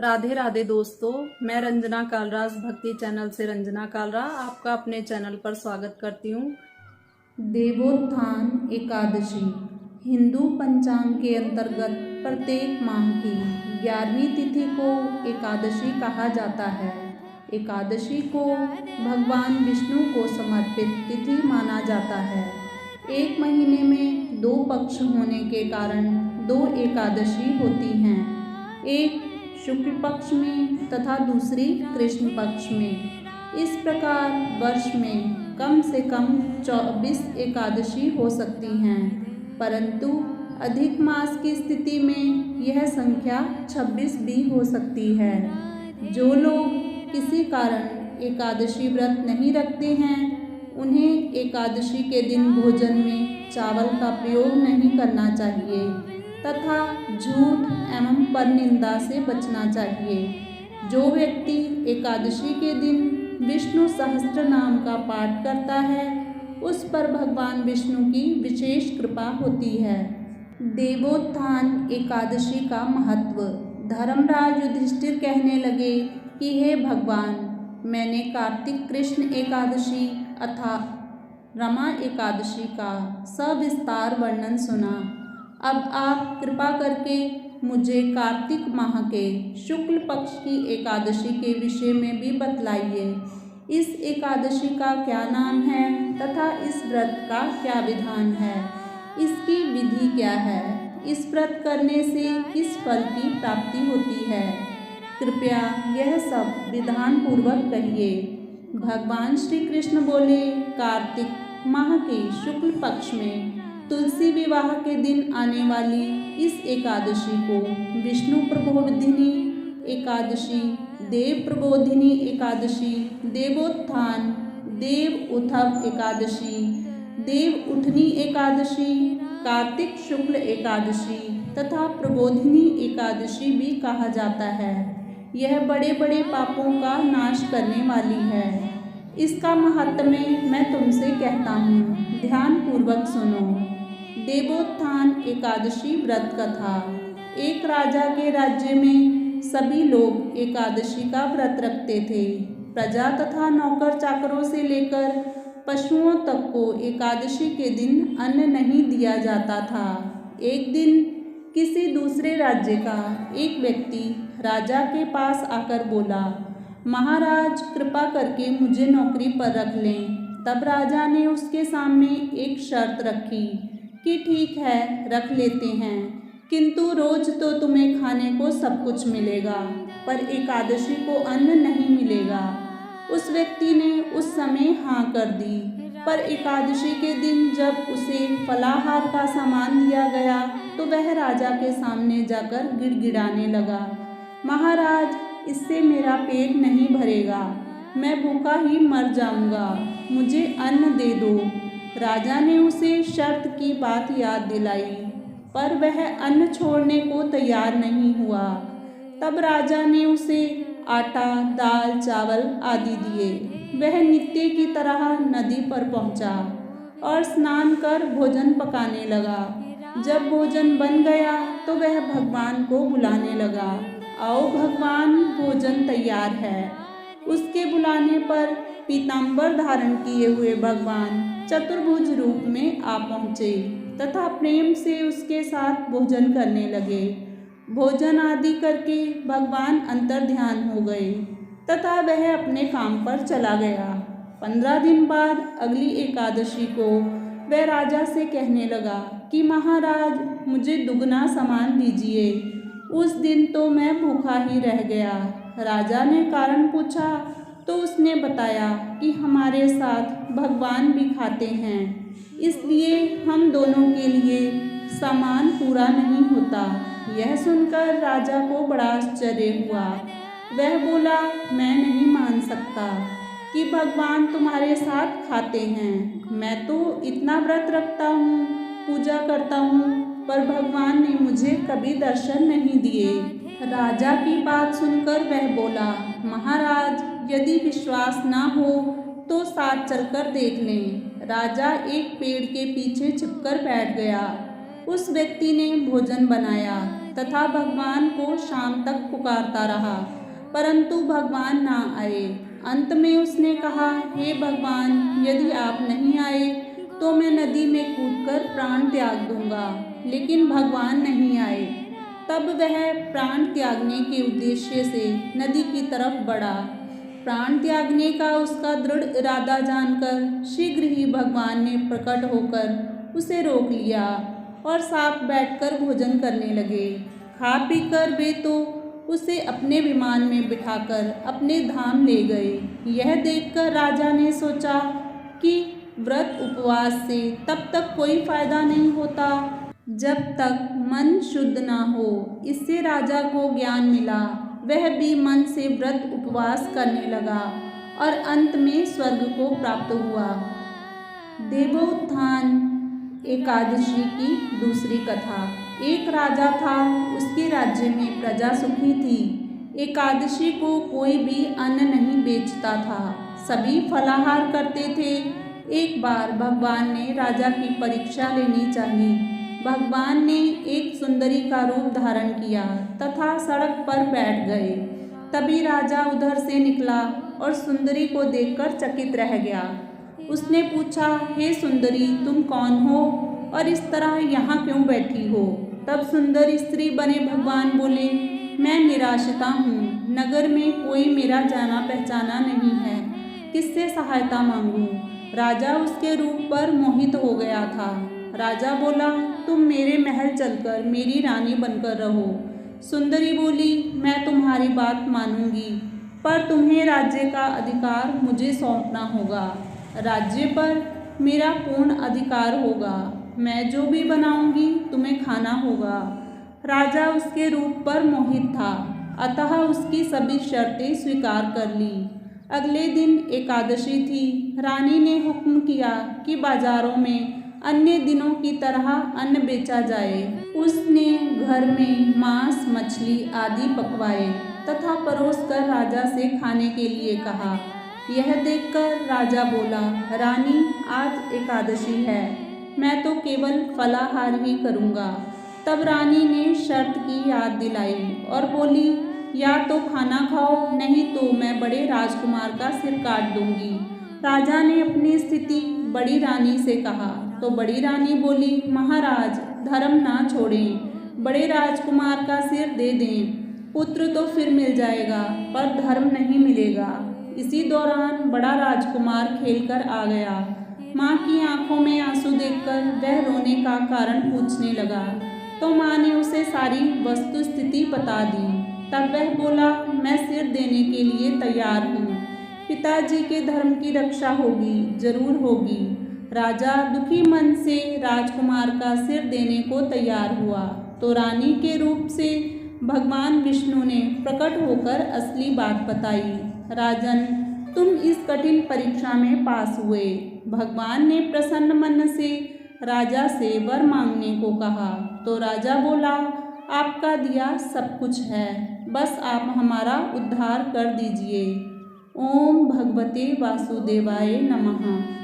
राधे राधे दोस्तों, मैं रंजना कालराज भक्ति चैनल से रंजना कालरा आपका अपने चैनल पर स्वागत करती हूँ। देवोत्थान एकादशी हिंदू पंचांग के अंतर्गत प्रत्येक माह की 11वीं तिथि को एकादशी कहा जाता है। एकादशी को भगवान विष्णु को समर्पित तिथि माना जाता है। एक महीने में 2 पक्ष होने के कारण 2 एकादशी होती हैं, एक शुक्ल पक्ष में तथा दूसरी कृष्ण पक्ष में। इस प्रकार वर्ष में कम से कम 24 एकादशी हो सकती हैं, परंतु अधिक मास की स्थिति में यह संख्या 26 भी हो सकती है। जो लोग किसी कारण एकादशी व्रत नहीं रखते हैं, उन्हें एकादशी के दिन भोजन में चावल का प्रयोग नहीं करना चाहिए तथा झूठ एवं परनिंदा से बचना चाहिए। जो व्यक्ति एकादशी के दिन विष्णु सहस्त्र नाम का पाठ करता है, उस पर भगवान विष्णु की विशेष कृपा होती है। देवोत्थान एकादशी का महत्व। धर्मराज युधिष्ठिर कहने लगे कि हे भगवान, मैंने कार्तिक कृष्ण एकादशी अर्थात रमा एकादशी का सविस्तार वर्णन सुना। अब आप कृपा करके मुझे कार्तिक माह के शुक्ल पक्ष की एकादशी के विषय में भी बतलाइए। इस एकादशी का क्या नाम है तथा इस व्रत का क्या विधान है, इसकी विधि क्या है, इस व्रत करने से किस फल की प्राप्ति होती है। कृपया यह सब विधान पूर्वक कहिए। भगवान श्री कृष्ण बोले, कार्तिक माह के शुक्ल पक्ष में तुलसी विवाह के दिन आने वाली इस एकादशी को विष्णु प्रबोधिनी एकादशी, देव प्रबोधिनी एकादशी, देवोत्थान, देव उठव एकादशी, देव उठनी एकादशी, कार्तिक शुक्ल एकादशी तथा प्रबोधिनी एकादशी भी कहा जाता है। यह बड़े बड़े पापों का नाश करने वाली है। इसका महात्म्य मैं तुमसे कहता हूँ, ध्यान पूर्वक सुनो। देवोत्थान एकादशी व्रत कथा। एक राजा के राज्य में सभी लोग एकादशी का व्रत रखते थे। प्रजा तथा नौकर चाकरों से लेकर पशुओं तक को एकादशी के दिन अन्न नहीं दिया जाता था। एक दिन किसी दूसरे राज्य का एक व्यक्ति राजा के पास आकर बोला, महाराज कृपा करके मुझे नौकरी पर रख लें। तब राजा ने उसके सामने एक शर्त रखी कि ठीक है, रख लेते हैं, किंतु रोज तो तुम्हें खाने को सब कुछ मिलेगा, पर एकादशी को अन्न नहीं मिलेगा। उस व्यक्ति ने उस समय हाँ कर दी, पर एकादशी के दिन जब उसे फलाहार का सामान दिया गया तो वह राजा के सामने जाकर गिड़गिड़ाने लगा, महाराज इससे मेरा पेट नहीं भरेगा, मैं भूखा ही मर जाऊंगा, मुझे अन्न दे दो। राजा ने उसे शर्त की बात याद दिलाई, पर वह अन्न छोड़ने को तैयार नहीं हुआ। तब राजा ने उसे आटा, दाल, चावल आदि दिए। वह नित्य की तरह नदी पर पहुंचा और स्नान कर भोजन पकाने लगा। जब भोजन बन गया तो वह भगवान को बुलाने लगा, आओ भगवान, भोजन तैयार है। उसके बुलाने पर पीताम्बर धारण किए हुए भगवान चतुर्भुज रूप में आ पहुँचे तथा प्रेम से उसके साथ भोजन करने लगे। भोजन आदि करके भगवान अंतर्ध्यान हो गए तथा वह अपने काम पर चला गया। 15 दिन बाद अगली एकादशी को वह राजा से कहने लगा कि महाराज मुझे दुगना सामान दीजिए। उस दिन तो मैं भूखा ही रह गया। राजा ने कारण पूछा तो उसने बताया कि हमारे साथ भगवान भी खाते हैं, इसलिए हम दोनों के लिए सामान पूरा नहीं होता। यह सुनकर राजा को बड़ा आश्चर्य हुआ। वह बोला, मैं नहीं मान सकता कि भगवान तुम्हारे साथ खाते हैं। मैं तो इतना व्रत रखता हूँ, पूजा करता हूँ, पर भगवान ने मुझे कभी दर्शन नहीं दिए। राजा की बात सुनकर वह बोला, महाराज यदि विश्वास ना हो तो साथ चलकर देख लें। राजा एक पेड़ के पीछे छिपकर बैठ गया। उस व्यक्ति ने भोजन बनाया तथा भगवान को शाम तक पुकारता रहा, परंतु भगवान ना आए। अंत में उसने कहा, हे भगवान, यदि आप नहीं आए तो मैं नदी में कूदकर प्राण त्याग दूंगा। लेकिन भगवान नहीं आए। तब वह प्राण त्यागने के उद्देश्य से नदी की तरफ बढ़ा। प्राण त्यागने का उसका दृढ़ इरादा जानकर शीघ्र ही भगवान ने प्रकट होकर उसे रोक लिया और साथ बैठकर भोजन करने लगे। खा पीकर वे तो उसे अपने विमान में बिठाकर अपने धाम ले गए। यह देखकर राजा ने सोचा कि व्रत उपवास से तब तक कोई फायदा नहीं होता जब तक मन शुद्ध ना हो। इससे राजा को ज्ञान मिला। वह भी मन से व्रत उपवास करने लगा और अंत में स्वर्ग को प्राप्त हुआ। देवोत्थान एकादशी की दूसरी कथा। एक राजा था, उसके राज्य में प्रजा सुखी थी। एकादशी को कोई भी अन्न नहीं बेचता था, सभी फलाहार करते थे। एक बार भगवान ने राजा की परीक्षा लेनी चाहिए। भगवान ने एक सुंदरी का रूप धारण किया तथा सड़क पर बैठ गए। तभी राजा उधर से निकला और सुंदरी को देखकर चकित रह गया। उसने पूछा, हे सुंदरी, तुम कौन हो और इस तरह यहाँ क्यों बैठी हो? तब सुंदर स्त्री बने भगवान बोले, मैं निराश्रिता हूँ, नगर में कोई मेरा जाना पहचाना नहीं है, किससे सहायता मांगूं? राजा उसके रूप पर मोहित हो गया था। राजा बोला, तुम मेरे महल चलकर मेरी रानी बनकर रहो। सुंदरी बोली, मैं तुम्हारी बात मानूंगी, पर तुम्हें राज्य का अधिकार मुझे सौंपना होगा। राज्य पर मेरा पूर्ण अधिकार होगा। मैं जो भी बनाऊंगी तुम्हें खाना होगा। राजा उसके रूप पर मोहित था, अतः उसकी सभी शर्तें स्वीकार कर ली। अगले दिन एकादशी थी। रानी ने हुक्म किया कि बाजारों में अन्य दिनों की तरह अन्न बेचा जाए। उसने घर में मांस, मछली आदि पकवाए तथा परोसकर राजा से खाने के लिए कहा। यह देखकर राजा बोला, रानी, आज एकादशी है, मैं तो केवल फलाहार ही करूँगा। तब रानी ने शर्त की याद दिलाई और बोली, या तो खाना खाओ, नहीं तो मैं बड़े राजकुमार का सिर काट दूंगी। राजा ने अपनी स्थिति बड़ी रानी से कहा तो बड़ी रानी बोली, महाराज, धर्म ना छोड़ें, बड़े राजकुमार का सिर दे दें, पुत्र तो फिर मिल जाएगा पर धर्म नहीं मिलेगा। इसी दौरान बड़ा राजकुमार खेलकर आ गया। माँ की आंखों में आंसू देखकर वह रोने का कारण पूछने लगा तो माँ ने उसे सारी वस्तु स्थिति बता दी। तब वह बोला, मैं सिर देने के लिए तैयार हूँ, पिताजी के धर्म की रक्षा होगी, जरूर होगी। राजा दुखी मन से राजकुमार का सिर देने को तैयार हुआ तो रानी के रूप से भगवान विष्णु ने प्रकट होकर असली बात बताई। राजन, तुम इस कठिन परीक्षा में पास हुए। भगवान ने प्रसन्न मन से राजा से वर मांगने को कहा तो राजा बोला, आपका दिया सब कुछ है, बस आप हमारा उद्धार कर दीजिए। ओम भगवते वासुदेवाय नमः।